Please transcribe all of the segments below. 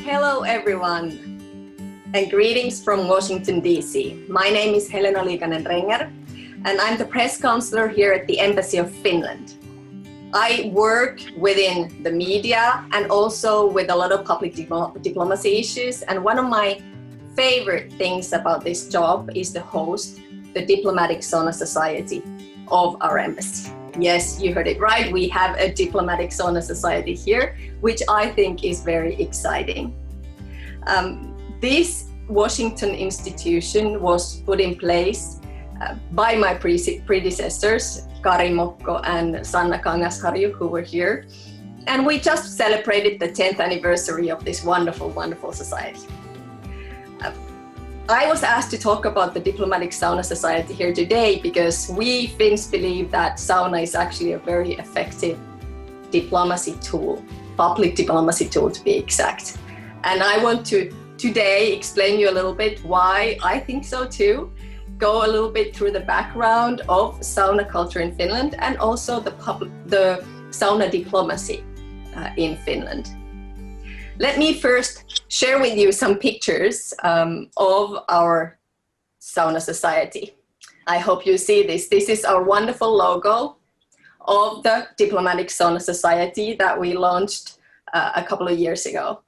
Hello everyone, and greetings from Washington, D.C. My name is Helena Liikanen-Renger, and I'm the press counselor here at the Embassy of Finland. I work within the media and also with a lot of public diplomacy issues, and one of my favorite things about this job is to host the Diplomatic Sauna Society of our embassy. Yes, you heard it right. We have a Diplomatic Sauna Society here, which I think is very exciting. This Washington institution was put in place by my predecessors, Kari Mokko and Sanna Kangasharju, who were here. And we just celebrated the 10th anniversary of this wonderful, wonderful society. I was asked to talk about the Diplomatic Sauna Society here today because we Finns believe that sauna is actually a very effective diplomacy tool, public diplomacy tool to be exact. And I want to today explain you a little bit why I think so too, go a little bit through the background of sauna culture in Finland and also the sauna diplomacy in Finland. Let me first share with you some pictures of our sauna society. I hope you see this. This is our wonderful logo of the Diplomatic Sauna Society that we launched a couple of years ago.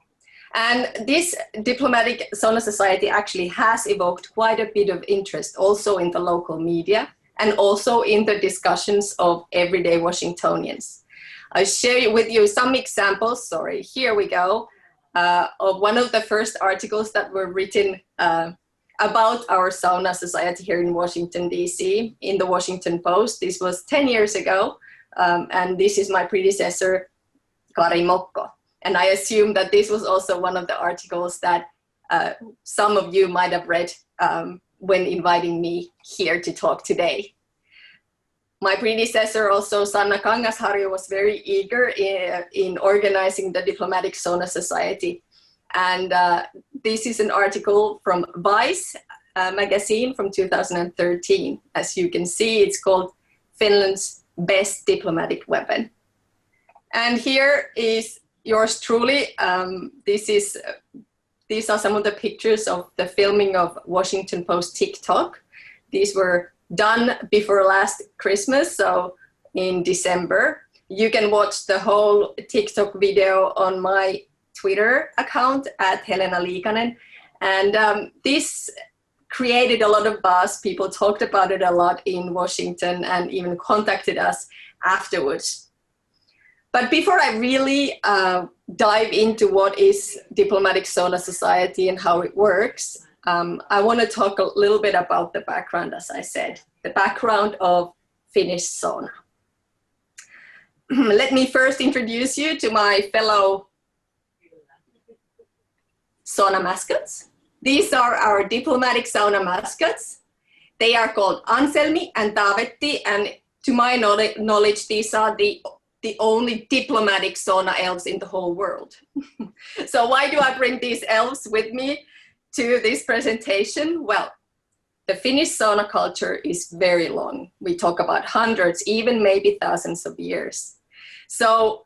And this Diplomatic Sauna Society actually has evoked quite a bit of interest also in the local media and also in the discussions of everyday Washingtonians. I'll share with you some examples, here we go, of one of the first articles that were written about our sauna society here in Washington, D.C. in the Washington Post. This was 10 years ago, and this is my predecessor, Kari Mokko. And I assume that this was also one of the articles that some of you might have read when inviting me here to talk today. My predecessor, also Sanna Kangasharju, was very eager in organizing the Diplomatic Sauna Society. And this is an article from Vice magazine from 2013. As you can see, it's called Finland's Best Diplomatic Weapon. And here is yours truly. These are some of the pictures of the filming of Washington Post TikTok. These were done before last Christmas, so in December. You can watch the whole TikTok video on my Twitter account at Helena Liikanen. And this created a lot of buzz. People talked about it a lot in Washington and even contacted us afterwards. But before I really dive into what is Diplomatic Sauna Society and how it works, I want to talk a little bit about the background, as I said, the background of Finnish sauna. Let me first introduce you to my fellow sauna mascots. These are our diplomatic sauna mascots. They are called Anselmi and Taavetti, and to my knowledge, these are the only diplomatic sauna elves in the whole world. So why do I bring these elves with me to this presentation? Well, the Finnish sauna culture is very long. We talk about hundreds, even maybe thousands of years. So,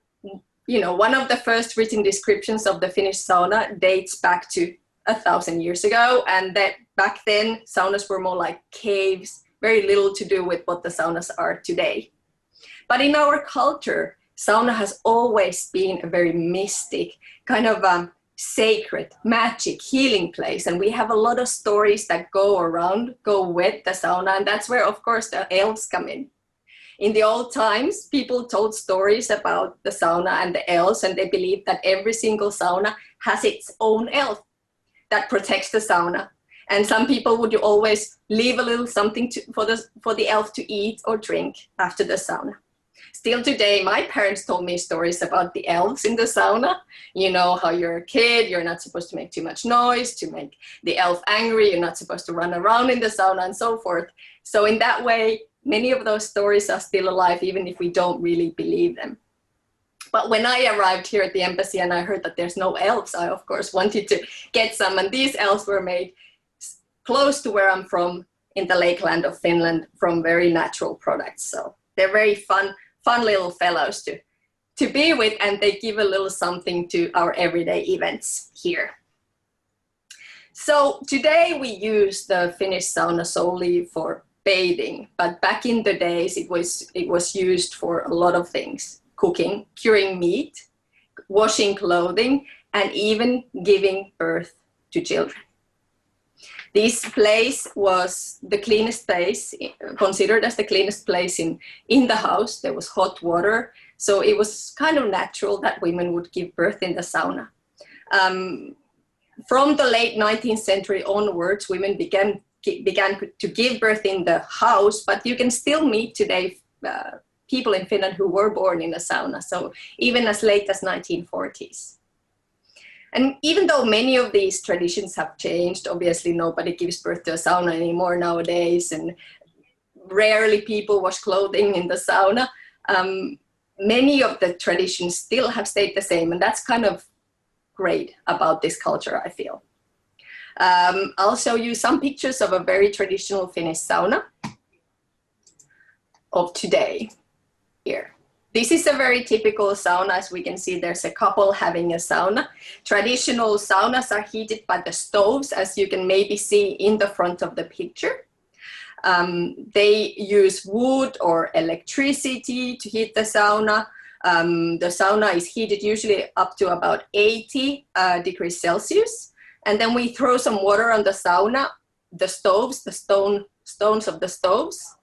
one of the first written descriptions of the Finnish sauna dates back to 1,000 years ago. And that back then, saunas were more like caves, very little to do with what the saunas are today. But in our culture, sauna has always been a very mystic, kind of sacred, magic, healing place. And we have a lot of stories that go with the sauna. And that's where, of course, the elves come in. In the old times, people told stories about the sauna and the elves, and they believed that every single sauna has its own elf that protects the sauna. And some people would always leave a little something for the elf to eat or drink after the sauna. Still today, my parents told me stories about the elves in the sauna. You know how you're a kid, you're not supposed to make too much noise to make the elf angry, you're not supposed to run around in the sauna and so forth. So in that way, many of those stories are still alive, even if we don't really believe them. But when I arrived here at the embassy and I heard that there's no elves, I of course wanted to get some. And these elves were made close to where I'm from in the lakeland of Finland from very natural products. So they're very fun little fellows to be with, and they give a little something to our everyday events here. So today we use the Finnish sauna solely for bathing, but back in the days it was used for a lot of things: cooking, curing meat, washing clothing, and even giving birth to children. This place was the cleanest place, considered as the cleanest place in the house. There was hot water, so it was kind of natural that women would give birth in the sauna. From the late 19th century onwards, women began to give birth in the house, but you can still meet today people in Finland who were born in a sauna, so even as late as 1940s. And even though many of these traditions have changed, obviously nobody gives birth to a sauna anymore nowadays, and rarely people wash clothing in the sauna, many of the traditions still have stayed the same, and that's kind of great about this culture, I feel. I'll show you some pictures of a very traditional Finnish sauna of today here. This is a very typical sauna. As we can see, there's a couple having a sauna. Traditional saunas are heated by the stoves, as you can maybe see in the front of the picture. They use wood or electricity to heat the sauna. The sauna is heated usually up to about 80 degrees Celsius. And then we throw some water on the sauna, the stoves, the stones of the stoves.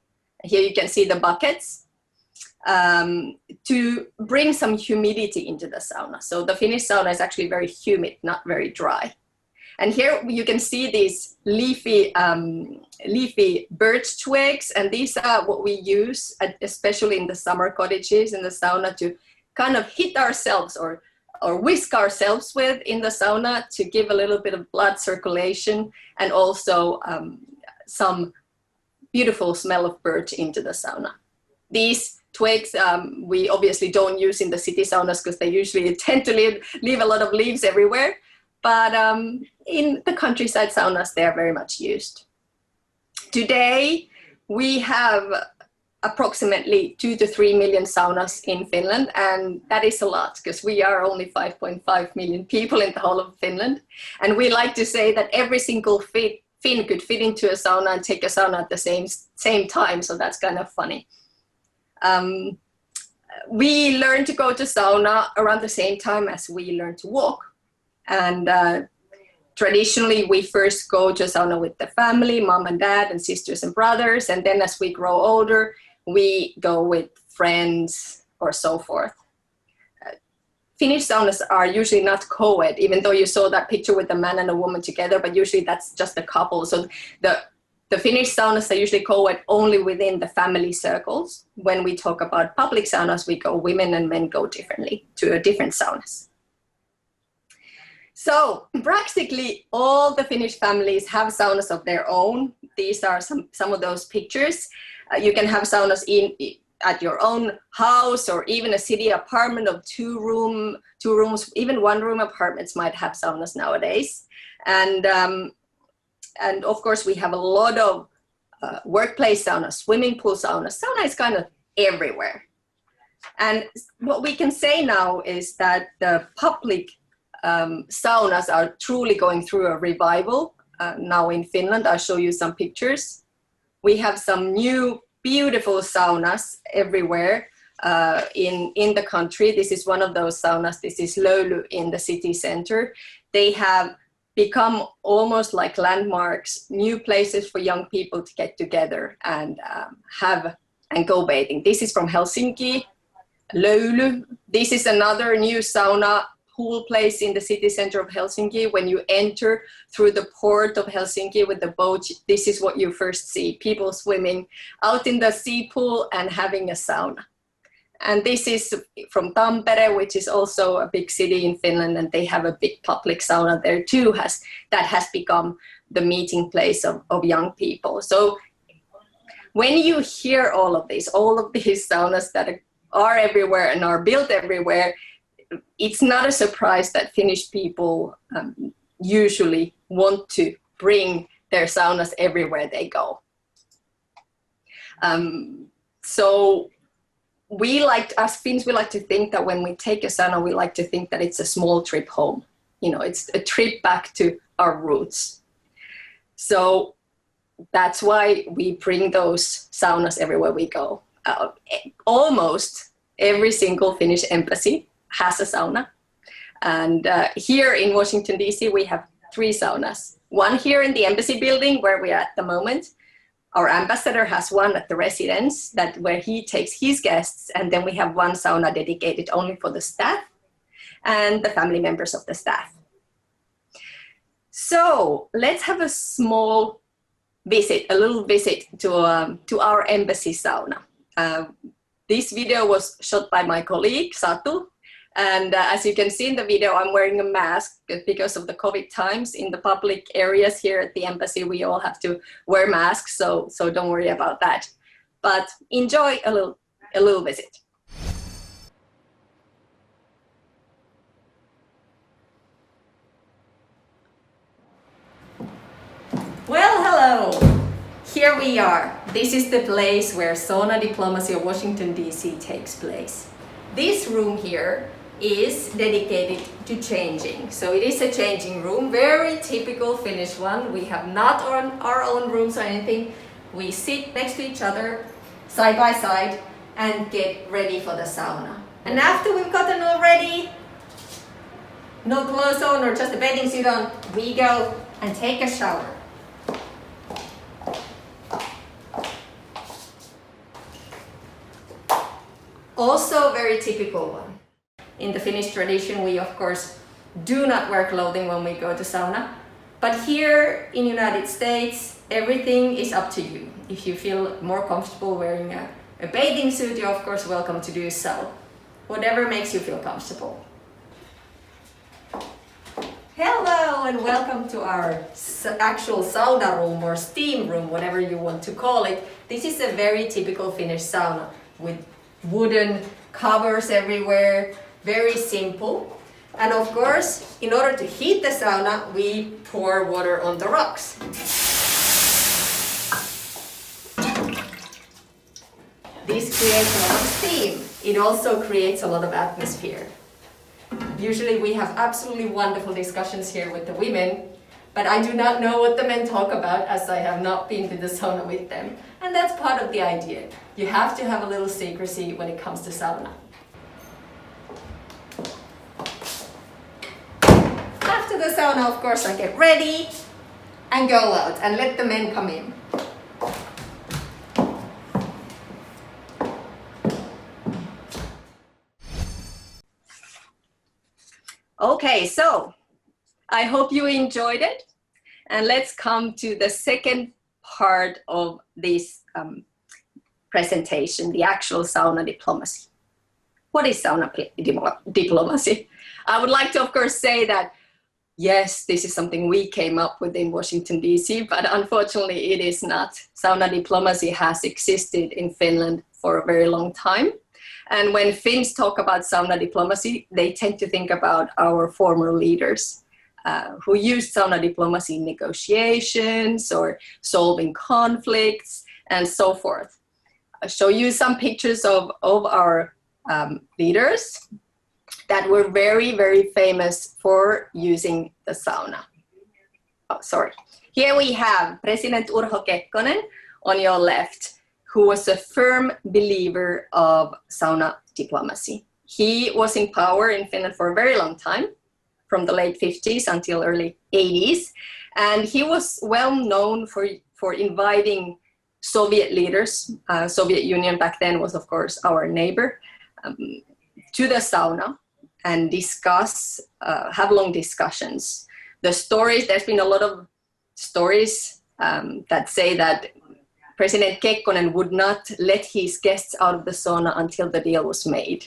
Here you can see the buckets, to bring some humidity into the sauna. So the Finnish sauna is actually very humid, not very dry. And here you can see these leafy birch twigs, and these are what we use, especially in the summer cottages in the sauna, to kind of hit ourselves or whisk ourselves with in the sauna to give a little bit of blood circulation, and also some beautiful smell of birch into the sauna. These twigs we obviously don't use in the city saunas because they usually tend to leave a lot of leaves everywhere. But in the countryside saunas, they are very much used. Today, we have approximately 2 to 3 million saunas in Finland, and that is a lot because we are only 5.5 million people in the whole of Finland. And we like to say that every single Finn could fit into a sauna and take a sauna at the same time, so that's kind of funny. We learn to go to sauna around the same time as we learn to walk. And traditionally, we first go to a sauna with the family, mom and dad and sisters and brothers. And then as we grow older, we go with friends or so forth. Finnish saunas are usually not co-ed, even though you saw that picture with a man and a woman together, but usually that's just a couple. So the Finnish saunas are usually co-ed only within the family circles. When we talk about public saunas, we go, women and men go differently to different saunas. So practically all the Finnish families have saunas of their own. These are some of those pictures. You can have saunas at your own house, or even a city apartment of two rooms, even one-room apartments might have saunas nowadays. And of course, we have a lot of workplace saunas, swimming pool saunas. Sauna is kind of everywhere. And what we can say now is that the public saunas are truly going through a revival now in Finland. I'll show you some pictures. We have some new beautiful saunas everywhere in the country. This is one of those saunas. This is Löyly in the city center. They have become almost like landmarks, new places for young people to get together and go bathing. This is from Helsinki, Löyly. This is another new sauna pool place in the city center of Helsinki. When you enter through the port of Helsinki with the boat, this is what you first see: people swimming out in the sea pool and having a sauna. And this is from Tampere, which is also a big city in Finland, and they have a big public sauna there too, that has become the meeting place of young people. So when you hear all of these saunas that are everywhere and are built everywhere, it's not a surprise that Finnish people usually want to bring their saunas everywhere they go. So as Finns, we like to think that when we take a sauna, we like to think that it's a small trip home. You know, it's a trip back to our roots. So that's why we bring those saunas everywhere we go. Almost every single Finnish embassy has a sauna. And here in Washington, D.C., we have 3 saunas. One here in the embassy building where we are at the moment. Our ambassador has one at the residence where he takes his guests, and then we have one sauna dedicated only for the staff and the family members of the staff. So let's have a little visit to our embassy sauna. This video was shot by my colleague, Satu. And as you can see in the video, I'm wearing a mask because of the COVID times. In the public areas here at the embassy, we all have to wear masks, so don't worry about that. But enjoy a little visit. Well, hello! Here we are. This is the place where Sauna Diplomacy of Washington, D.C. takes place. This room here is dedicated to changing. So it is a changing room, very typical Finnish one. We have not our own rooms or anything. We sit next to each other, side by side, and get ready for the sauna. And after we've gotten all ready, no clothes on or just a bathing suit on, we go and take a shower. Also very typical one. In the Finnish tradition, we of course do not wear clothing when we go to sauna. But here in the United States, everything is up to you. If you feel more comfortable wearing a bathing suit, you're of course welcome to do so. Whatever makes you feel comfortable. Hello and welcome to our actual sauna room or steam room, whatever you want to call it. This is a very typical Finnish sauna with wooden covers everywhere, very simple. And of course, in order to heat the sauna, we pour water on the rocks. This creates a lot of steam. It also creates a lot of atmosphere. Usually we have absolutely wonderful discussions here with the women, but I do not know what the men talk about as I have not been to the sauna with them. And that's part of the idea. You have to have a little secrecy when it comes to sauna. After the sauna, of course, I get ready and go out and let the men come in. Okay, so I hope you enjoyed it. And let's come to the second part of this presentation, the actual sauna diplomacy. What is sauna diplomacy? I would like to, of course, say that, yes, this is something we came up with in Washington, D.C., but unfortunately it is not. Sauna diplomacy has existed in Finland for a very long time. And when Finns talk about sauna diplomacy, they tend to think about our former leaders who used sauna diplomacy in negotiations or solving conflicts and so forth. I'll show you some pictures of our leaders that were very, very famous for using the sauna. Oh, sorry. Here we have President Urho Kekkonen on your left, who was a firm believer of sauna diplomacy. He was in power in Finland for a very long time, from the late 50s until early 80s. And he was well known for inviting Soviet leaders. Soviet Union back then was, of course, our neighbor, to the sauna and have long discussions. There's been a lot of stories that say that President Kekkonen would not let his guests out of the sauna until the deal was made.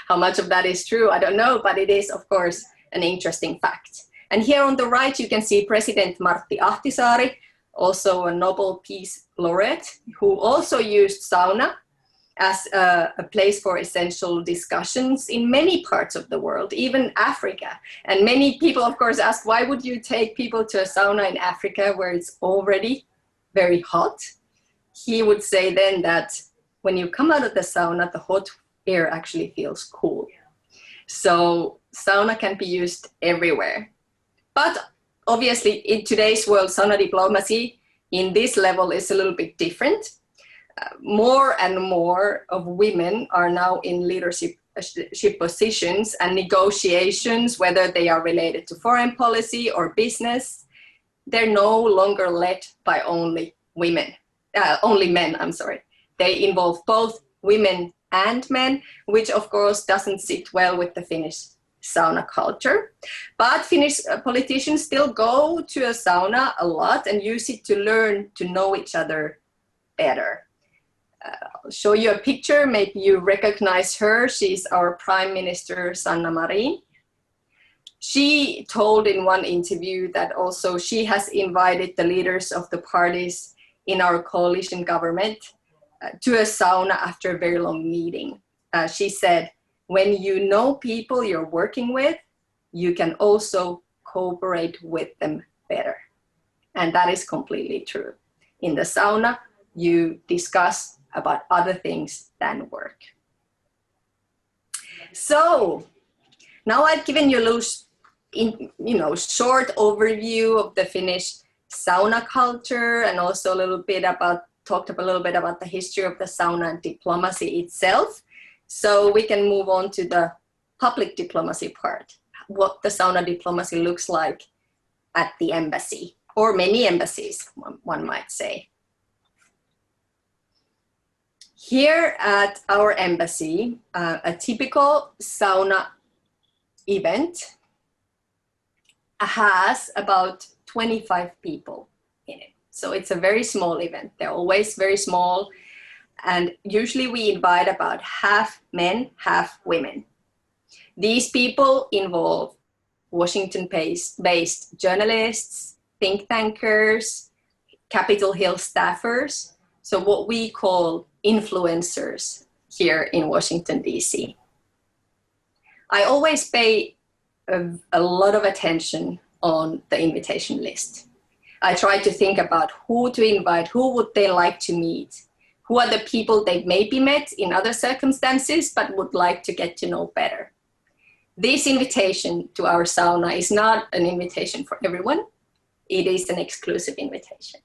How much of that is true, I don't know, but it is, of course, an interesting fact. And here on the right, you can see President Martti Ahtisaari, also a Nobel Peace Laureate, who also used sauna as a place for essential discussions in many parts of the world, even Africa. And many people, of course, ask, why would you take people to a sauna in Africa where it's already very hot? He would say then that when you come out of the sauna, the hot air actually feels cool. So sauna can be used everywhere. But obviously in today's world, sauna diplomacy in this level is a little bit different. More and more of women are now in leadership positions, and negotiations, whether they are related to foreign policy or business, they're no longer led by only men. They involve both women and men, which of course doesn't sit well with the Finnish sauna culture. But Finnish politicians still go to a sauna a lot and use it to learn to know each other better. I'll show you a picture. Maybe you recognize her. She's our Prime Minister, Sanna Marin. She told in one interview that also she has invited the leaders of the parties in our coalition government to a sauna after a very long meeting. She said, when you know people you're working with, you can also cooperate with them better. And that is completely true. In the sauna, you discuss about other things than work. So now I've given you a little, short overview of the Finnish sauna culture, and also talked a little bit about the history of the sauna diplomacy itself. So we can move on to the public diplomacy part, what the sauna diplomacy looks like at the embassy, or many embassies, one might say. Here at our embassy, a typical sauna event has about 25 people in it. So it's a very small event. They're always very small. And usually we invite about half men, half women. These people involve Washington-based journalists, think tankers, Capitol Hill staffers. So what we call influencers here in Washington, D.C. I always pay a lot of attention on the invitation list. I try to think about who to invite, who would they like to meet, who are the people they've maybe met in other circumstances but would like to get to know better. This invitation to our sauna is not an invitation for everyone. It is an exclusive invitation.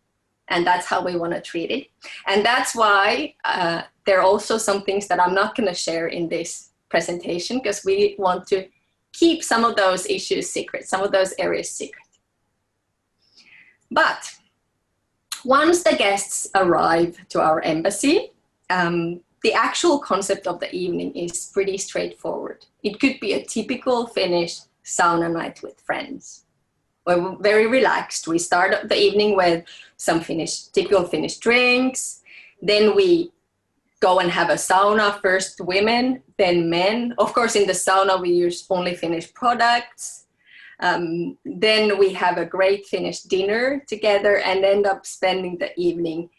And that's how we want to treat it. And that's why there are also some things that I'm not going to share in this presentation, because we want to keep some of those issues secret, some of those areas secret. But once the guests arrive to our embassy, the actual concept of the evening is pretty straightforward. It could be a typical Finnish sauna night with friends. We're very relaxed. We start the evening with some typical Finnish drinks. Then we go and have a sauna, first women, then men. Of course, in the sauna, we use only Finnish products. Then we have a great Finnish dinner together and end up spending the evening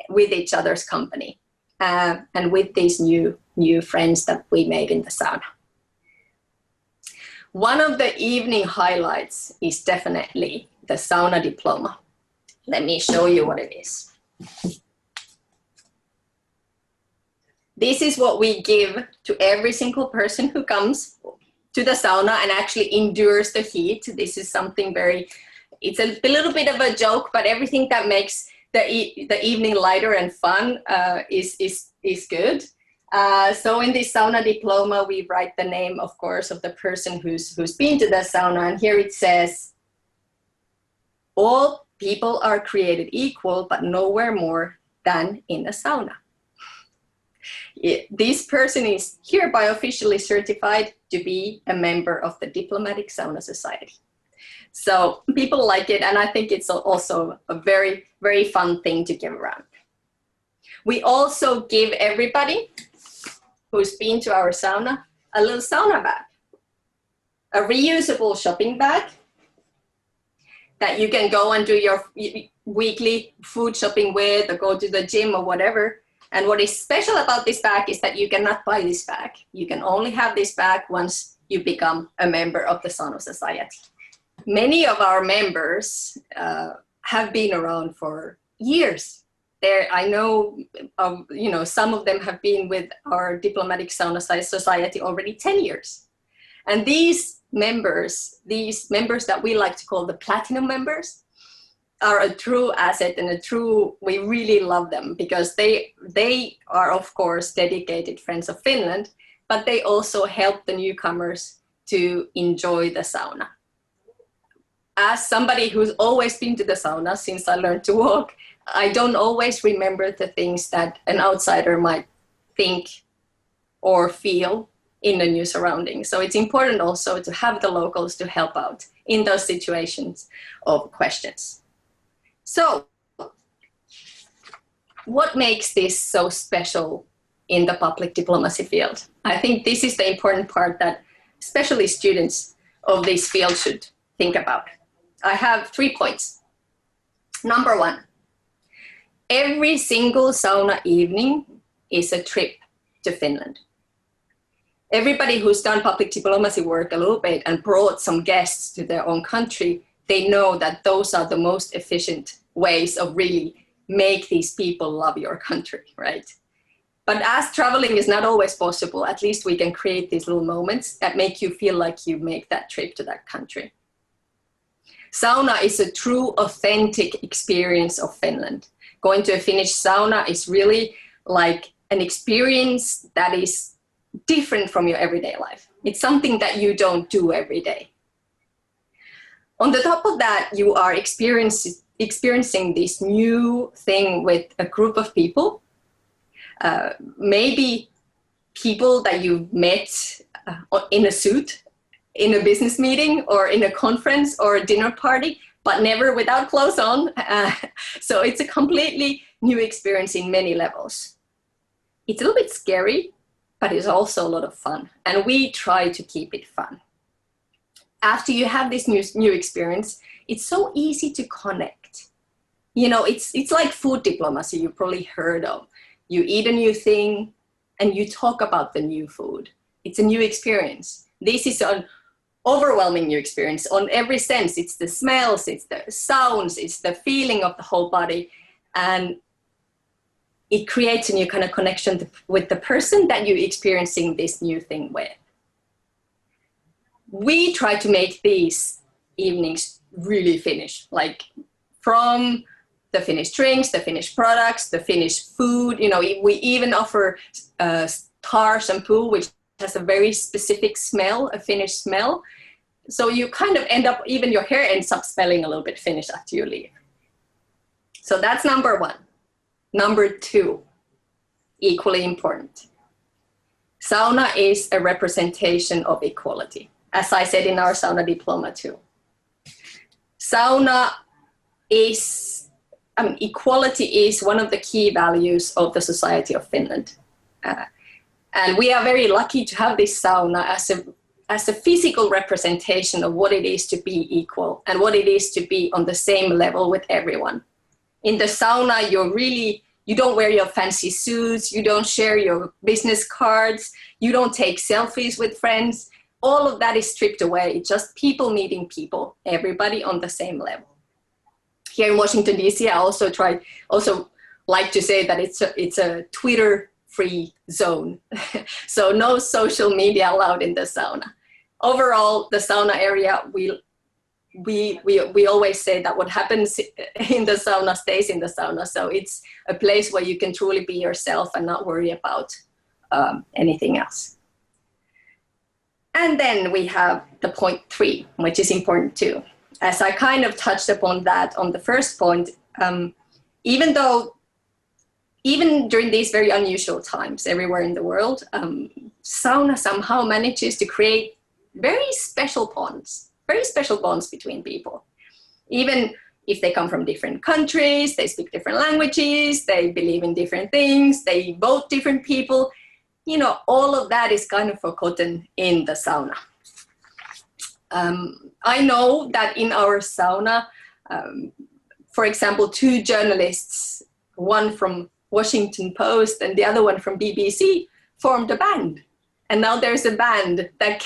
with each other's company and with these new friends that we made in the sauna. One of the evening highlights is definitely the Sauna Diploma. Let me show you what it is. This is what we give to every single person who comes to the sauna and actually endures the heat. This is something it's a little bit of a joke, but everything that makes the evening lighter and fun is good. So in this Sauna Diploma, we write the name, of course, of the person who's been to the sauna. And here it says, all people are created equal, but nowhere more than in a sauna. This person is hereby officially certified to be a member of the Diplomatic Sauna Society. So people like it, and I think it's also a very, very fun thing to give around. We also give everybody who's been to our sauna a little sauna bag, a reusable shopping bag that you can go and do your weekly food shopping with, or go to the gym or whatever. And what is special about this bag is that you cannot buy this bag. You can only have this bag once you become a member of the Sauna Society. Many of our members have been around for years. I know, some of them have been with our Diplomatic Sauna Society already 10 years. And these members that we like to call the platinum members, are a true asset and we really love them because they are, of course, dedicated friends of Finland, but they also help the newcomers to enjoy the sauna. As somebody who's always been to the sauna since I learned to walk, I don't always remember the things that an outsider might think or feel in the new surroundings. So it's important also to have the locals to help out in those situations of questions. So what makes this so special in the public diplomacy field? I think this is the important part that especially students of this field should think about. I have 3 points. Number 1, every single sauna evening is a trip to Finland. Everybody who's done public diplomacy work a little bit and brought some guests to their own country, they know that those are the most efficient ways of really make these people love your country, right? But as traveling is not always possible, at least we can create these little moments that make you feel like you make that trip to that country. Sauna is a true, authentic experience of Finland. Going to a Finnish sauna is really like an experience that is different from your everyday life. It's something that you don't do every day. On the top of that, you are experiencing this new thing with a group of people, maybe people that you've met in a suit, in a business meeting, or in a conference or a dinner party, but never without clothes on. So it's a completely new experience in many levels. It's a little bit scary, but it's also a lot of fun. And we try to keep it fun. After you have this new experience, it's so easy to connect. It's like food diplomacy you've probably heard of. You eat a new thing and you talk about the new food. It's a new experience. This is an overwhelming new experience on every sense. It's the smells, it's the sounds, it's the feeling of the whole body. And it creates a new kind of connection with the person that you're experiencing this new thing with. We try to make these evenings really Finnish, like from the Finnish drinks, the Finnish products, the Finnish food. We even offer tar shampoo, which has a very specific smell, a Finnish smell. So you kind of end up, even your hair ends up smelling a little bit Finnish after you leave. So that's number 1. Number 2, equally important. Sauna is a representation of equality, as I said in our Sauna Diploma too. Equality is one of the key values of the Society of Finland. And we are very lucky to have this sauna as a physical representation of what it is to be equal and what it is to be on the same level with everyone. In the sauna, you don't wear your fancy suits, you don't share your business cards, you don't take selfies with friends. All of that is stripped away, just people meeting people, everybody on the same level. Here in Washington, D.C., I also like to say that it's a Twitter-free zone. So no social media allowed in the sauna. Overall, the sauna area, we always say that what happens in the sauna stays in the sauna. So it's a place where you can truly be yourself and not worry about anything else. And then we have the point 3, which is important too. As I kind of touched upon that on the first point, even during these very unusual times everywhere in the world, sauna somehow manages to create very special bonds between people. Even if they come from different countries, they speak different languages, they believe in different things, they vote different people, all of that is kind of forgotten in the sauna. I know that in our sauna, for example, 2 journalists, one from Washington Post and the other one from BBC, formed a band. And now there's a band that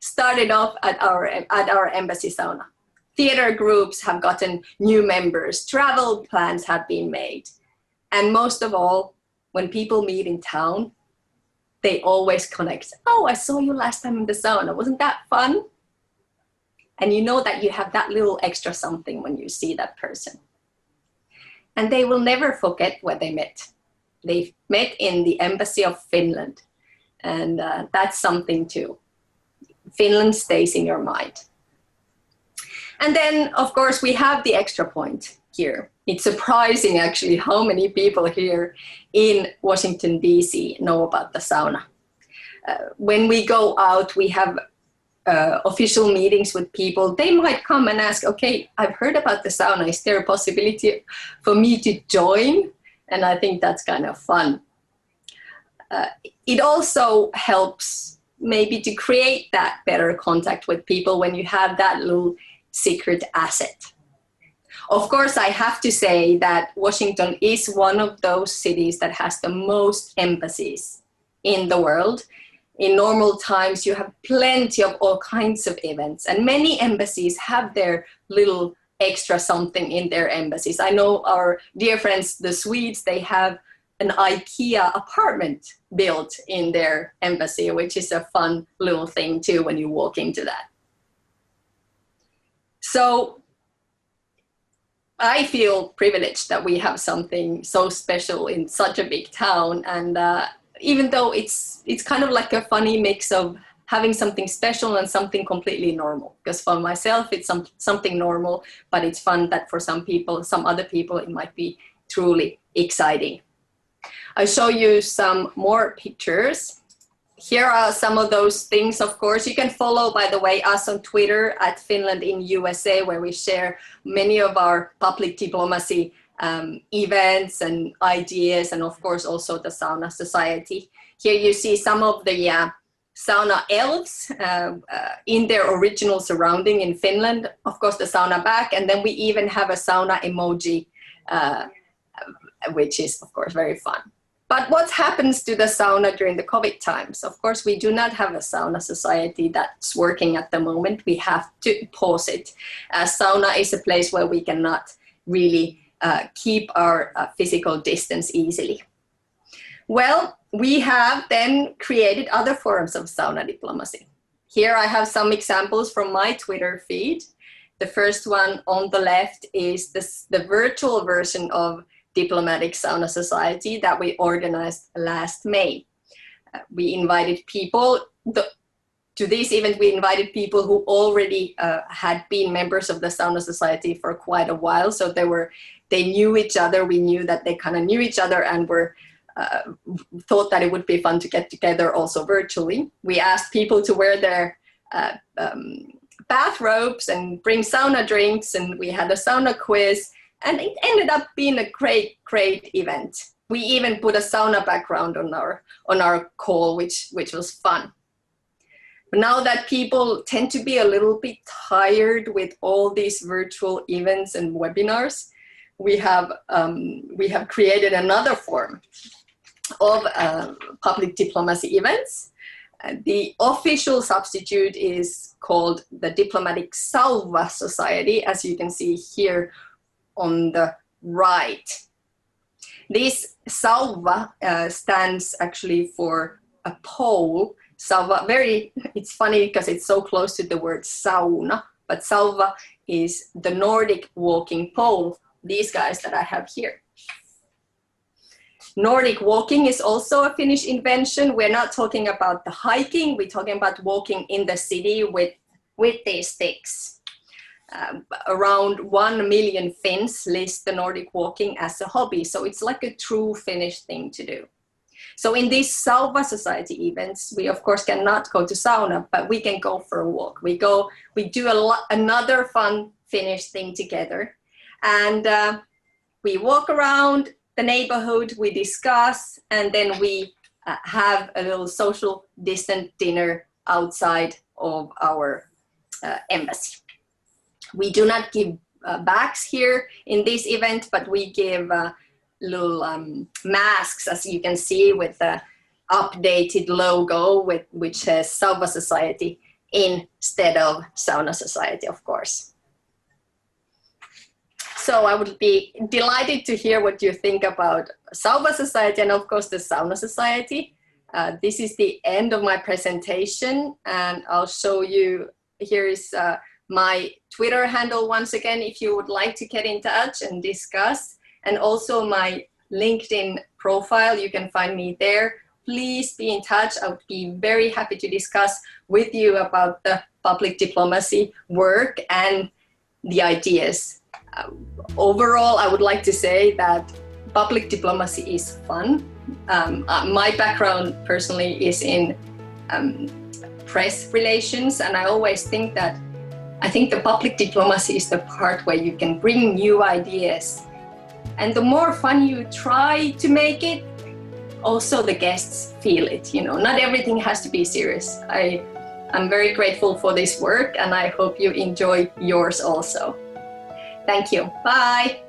started off at our embassy sauna. Theater groups have gotten new members, travel plans have been made. And most of all, when people meet in town, they always connect. Oh, I saw you last time in the sauna. Wasn't that fun? And you know that you have that little extra something when you see that person. And they will never forget where they met. They met in the embassy of Finland. And that's something too. Finland stays in your mind. And then, of course, we have the extra point here. It's surprising, actually, how many people here in Washington, D.C. know about the sauna. When we go out, we have official meetings with people. They might come and ask, okay, I've heard about the sauna. Is there a possibility for me to join? And I think that's kind of fun. It also helps maybe to create that better contact with people when you have that little secret asset. Of course, I have to say that Washington is one of those cities that has the most embassies in the world. In normal times, you have plenty of all kinds of events, and many embassies have their little extra something in their embassies. I know our dear friends, the Swedes, they have an IKEA apartment built in their embassy, which is a fun little thing too when you walk into that. So I feel privileged that we have something so special in such a big town, and even though it's kind of like a funny mix of having something special and something completely normal, because for myself it's something normal, but it's fun that for some people, some other people, it might be truly exciting. I'll show you some more pictures. Here are some of those things, of course. You can follow, by the way, us on Twitter at Finland in USA, where we share many of our public diplomacy events and ideas, and of course also the Sauna Society. Here you see some of the sauna elves in their original surrounding in Finland. Of course, the sauna back, and then we even have a sauna emoji, which is, of course, very fun. But what happens to the sauna during the COVID times? Of course, we do not have a sauna society that's working at the moment. We have to pause it. Sauna is a place where we cannot really keep our physical distance easily. Well, we have then created other forms of sauna diplomacy. Here I have some examples from my Twitter feed. The first one on the left is the virtual version of Diplomatic Sauna Society that we organized last May. We invited people, to this event we invited people who already had been members of the Sauna Society for quite a while, so they knew each other, we knew that they kind of knew each other, and thought that it would be fun to get together also virtually. We asked people to wear their bathrobes and bring sauna drinks, and we had a sauna quiz. And it ended up being a great, great event. We even put a sauna background on our call, which was fun. But now that people tend to be a little bit tired with all these virtual events and webinars, we have created another form of public diplomacy events. The official substitute is called the Diplomatic Sauna Society, as you can see here on the right. This sauva stands actually for a pole. Sauva, it's funny because it's so close to the word sauna, but sauva is the Nordic walking pole, these guys that I have here. Nordic walking is also a Finnish invention. We're not talking about the hiking, we're talking about walking in the city with these sticks. Around 1 million Finns list the Nordic walking as a hobby, so it's like a true Finnish thing to do. So in these Sauna Society events, we of course cannot go to sauna, but we can go for a walk. We do another fun Finnish thing together, and we walk around the neighborhood, we discuss, and then we have a little social distant dinner outside of our embassy. We do not give bags here in this event, but we give little masks, as you can see, with the updated logo which says Sauna Society instead of Sauna Society, of course. So I would be delighted to hear what you think about Sauna Society and of course the Sauna Society. This is the end of my presentation, and I'll show you, here is my Twitter handle once again if you would like to get in touch and discuss, and also my LinkedIn profile, you can find me there. Please be in touch. I would be very happy to discuss with you about the public diplomacy work and the ideas. Overall, I would like to say that public diplomacy is fun. My background personally is in press relations, and I always think that the public diplomacy is the part where you can bring new ideas. And the more fun you try to make it, also the guests feel it. You know, not everything has to be serious. I'm very grateful for this work, and I hope you enjoy yours also. Thank you. Bye.